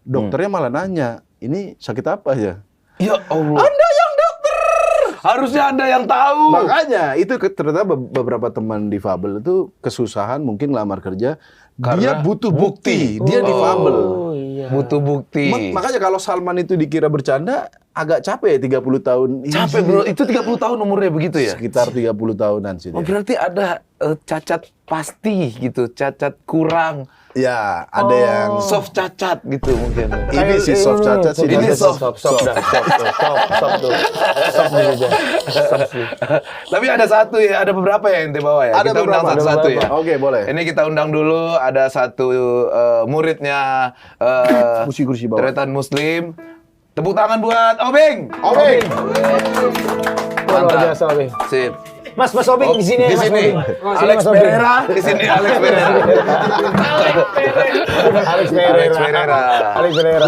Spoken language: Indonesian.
dokternya malah nanya, ini sakit apa ya? Ya Allah. Anda yang dokter! Harusnya Anda yang tahu. Makanya, itu ternyata beberapa teman difabel itu kesusahan mungkin ngelamar kerja, dia Karena butuh bukti, dia difabel. Oh iya. Butuh bukti. Makanya kalau Salman itu dikira bercanda, agak capek ya 30 tahun. Capek bro, itu 30 tahun umurnya begitu ya? Sekitar 30 tahunan sih Oh dia. berarti ada cacat pasti gitu, cacat kurang. Ya, ada yang Soft cacat gitu mungkin. ini sih soft cacat sih. Ini dia. soft. Stop tuh. Stop dulu aja. Stop sih. Tapi ada satu ya, ada beberapa ya yang ente bawa ya. Ada Kita undang beberapa, satu-satu ada ya. beberapa. Oke, boleh. Ini kita undang dulu, ada satu muridnya Kursi bawah. Tretan Muslim. Tepuk tangan buat Obeng. Obeng. Luar biasa, Obeng. Sip. Mas Obeng di sini. Di Mas sini Obeng. Alex Mas Obeng. Pereira, di sini Alex Pereira. Alex Pereira. Alex Pereira. Alex Pereira.